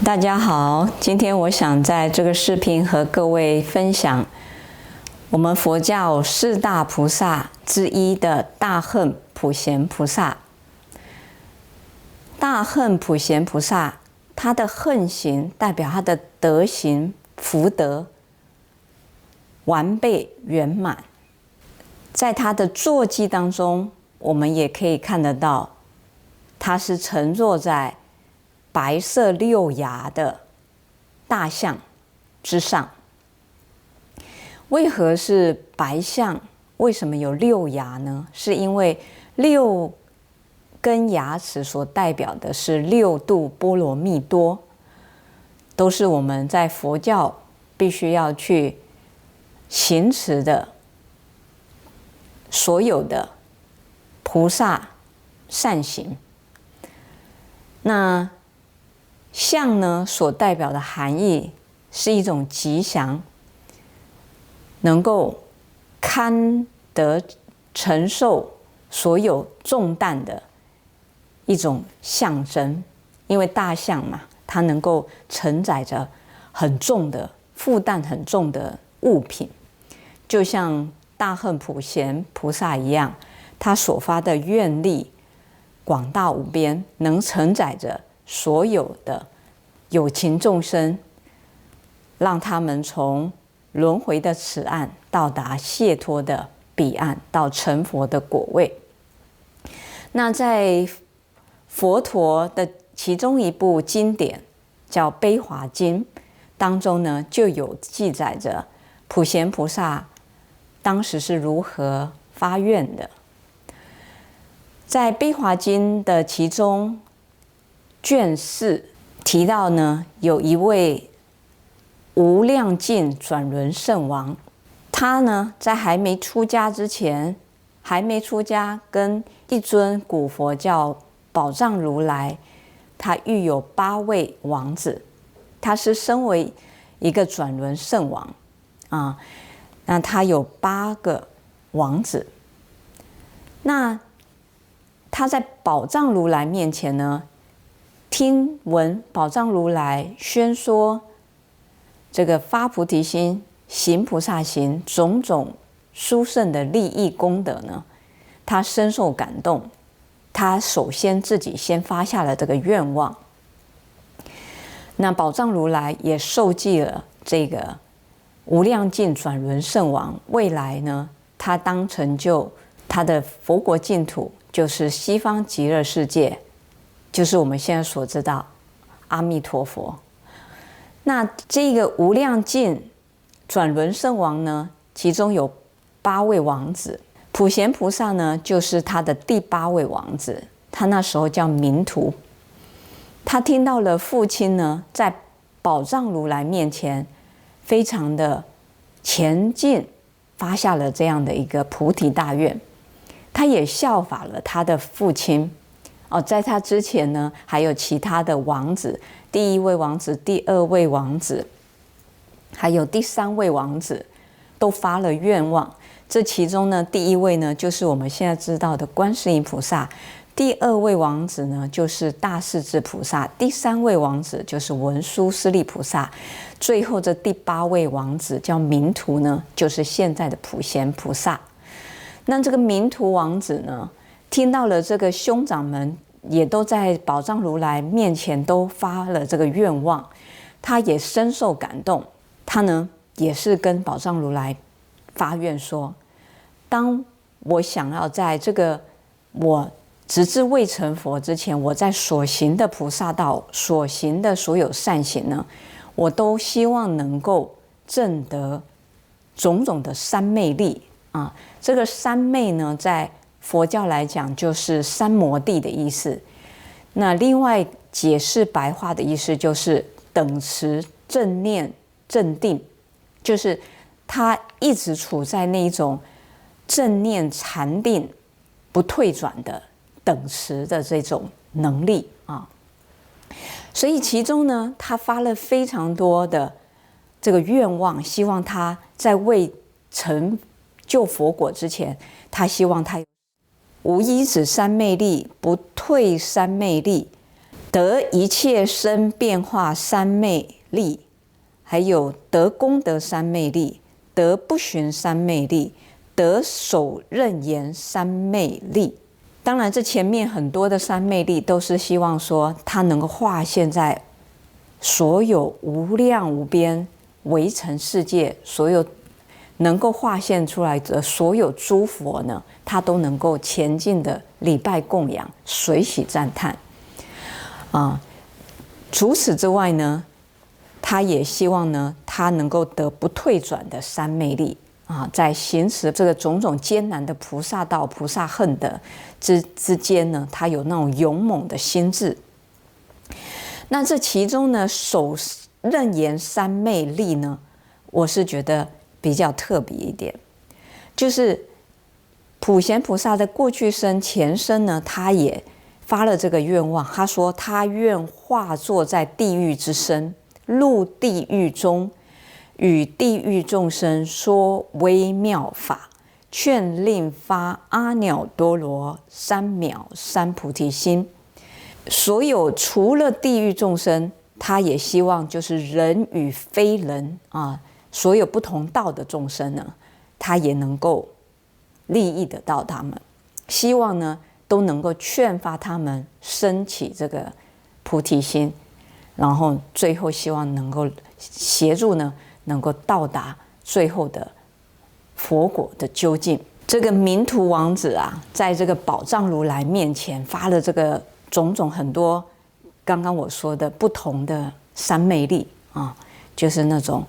大家好，今天我想在这个视频和各位分享我们佛教四大菩萨之一的大恨普贤菩萨。大恨普贤菩萨，他的恨行代表他的德行福德完备圆满。在他的坐骑当中，我们也可以看得到，他是乘坐在白色六牙的大象之上。为何是白象？为什么有六牙呢？是因为六根牙齿所代表的是六度波罗蜜多，都是我们在佛教必须要去行持的所有的菩萨善行。那象呢，所代表的含义是一种吉祥，能够堪得承受所有重担的一种象征。因为大象嘛，它能够承载着很重的负担很重的物品，就像大恨普贤菩萨一样，他所发的愿力广大无边，能承载着所有的有情众生，让他们从轮回的此岸到达解脱的彼岸，到成佛的果位。那在佛陀的其中一部经典叫《悲华经》当中呢，就有记载着普贤菩萨当时是如何发愿的。在《悲华经》的其中卷4提到呢，有一位无量尽转轮圣王，他呢在还没出家之前，跟一尊古佛叫宝藏如来，他育有8位王子，他是身为一个转轮圣王啊，那他有8个王子。那他在宝藏如来面前呢，听闻宝藏如来宣说这个发菩提心、行菩萨行种种殊胜的利益功德呢，他深受感动。他首先自己先发下了这个愿望。那宝藏如来也受记了这个无量尽转轮圣王，未来呢，他当成就他的佛国净土，就是西方极乐世界，就是我们现在所知道阿弥陀佛。那这个无量尽转轮圣王呢，其中有8位王子，普贤菩萨呢就是他的第8位王子，他那时候叫明荼。他听到了父亲呢在宝藏如来面前非常的前进，发下了这样的一个菩提大愿，他也效法了他的父亲。在他之前呢，还有其他的王子，第1位王子、第2位王子，还有第3位王子，都发了愿望。这其中呢，第1位呢，就是我们现在知道的观世音菩萨；第2位王子呢，就是大势至菩萨；第3位王子就是文殊师利菩萨；最后这第8位王子叫明荼呢，就是现在的普贤菩萨。那这个明荼王子呢，听到了这个兄长们也都在宝藏如来面前都发了这个愿望，他也深受感动。他呢也是跟宝藏如来发愿说，当我想要在这个我直至未成佛之前，我在所行的菩萨道，所行的所有善行呢，我都希望能够证得种种的三昧力啊。这个三昧呢，在佛教来讲就是三摩地的意思。那另外解释白话的意思就是等持正念正定，就是他一直处在那一种正念禅定不退转的等持的这种能力啊。所以其中呢，他发了非常多的这个愿望，希望他在未成就佛果之前，他希望他无依止三昧力、不退三昧力得一切生变化三昧力，还有得功德三昧力，得不寻三昧力，得手任言三昧力。当然，这前面很多的三昧力都是希望说，它能够化现在所有无量无边微尘世界，所有能够化现出来的所有诸佛呢，它都能够前进的礼拜供养，随喜赞叹。除此之外呢，他也希望呢，他能够得不退转的三昧力。在行持这个种种艰难的菩萨道、菩萨行的之间呢，他有那种勇猛的心智。那这其中呢，手任言三昧力呢，我是觉得比较特别一点，就是普贤菩萨的过去生、前生呢，他也发了这个愿望，他说他愿化作在地狱之身，入地狱中，与地狱众生说微妙法，劝令发阿耨多罗三藐三菩提心。所有除了地狱众生，他也希望就是人与非人所有不同道的众生呢，他也能够利益得到他们，希望呢都能够劝发他们升起这个菩提心，然后最后希望能够协助呢，能够到达最后的佛果的究竟。这个明荼王子在这个宝藏如来面前发了这个种种很多刚刚我说的不同的三昧力就是那种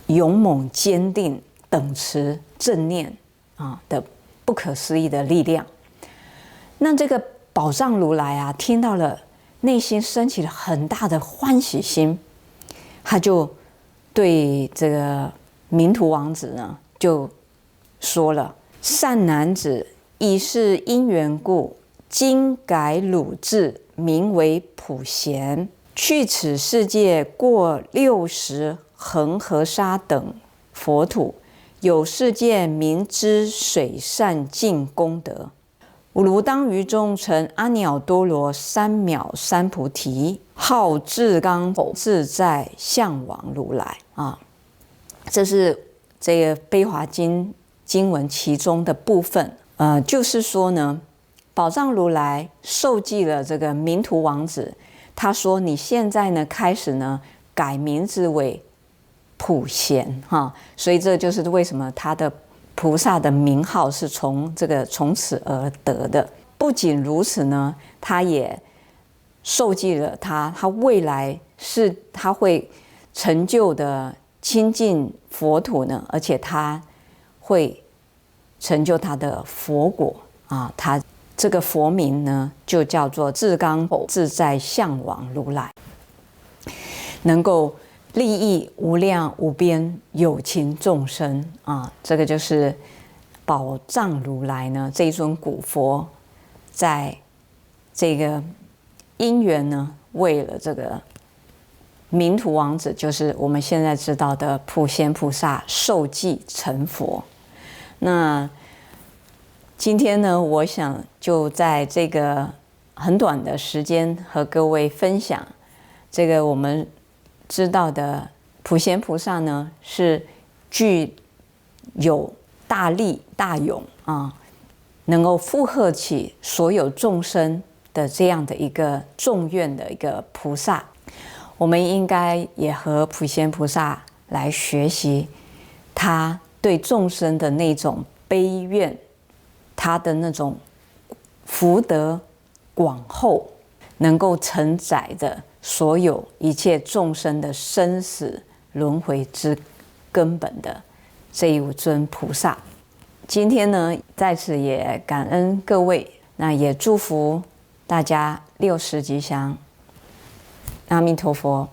勇猛、坚定、等持、正念的不可思议的力量。那这个宝藏如来听到了，内心升起了很大的欢喜心，他就对这个明荼王子呢，就说了：“善男子，以是因缘故，今改汝字，名为普贤。去此世界过60恒河沙等佛土，有世界名之水善净功德。汝当于中成阿耨多罗三藐三菩提，号至刚自在相往如来。”这是这个悲华经经文其中的部分。就是说呢，宝藏如来授记了这个明荼王子，他说：“你现在呢，开始呢，改名字为普贤所以这就是为什么他的菩萨的名号是从此而得的。不仅如此呢，他也授记了他未来是他会成就的亲近佛土呢，而且他会成就他的佛果他这个佛名呢，就叫做至刚自在相往如来，能够利益无量无边有情众生这个就是宝藏如来呢，这一尊古佛，在这个因缘呢，为了这个明荼王子，就是我们现在知道的普贤菩萨受记成佛。那今天呢，我想就在这个很短的时间和各位分享这个我们知道的普贤菩萨呢，是具有大力大勇能够负荷起所有众生的这样的一个众愿的一个菩萨。我们应该也和普贤菩萨来学习他对众生的那种悲愿，他的那种福德广厚，能够承载着所有一切众生的生死轮回之根本的这一尊菩萨。今天呢，在此也感恩各位，那也祝福大家60吉祥。阿弥陀佛。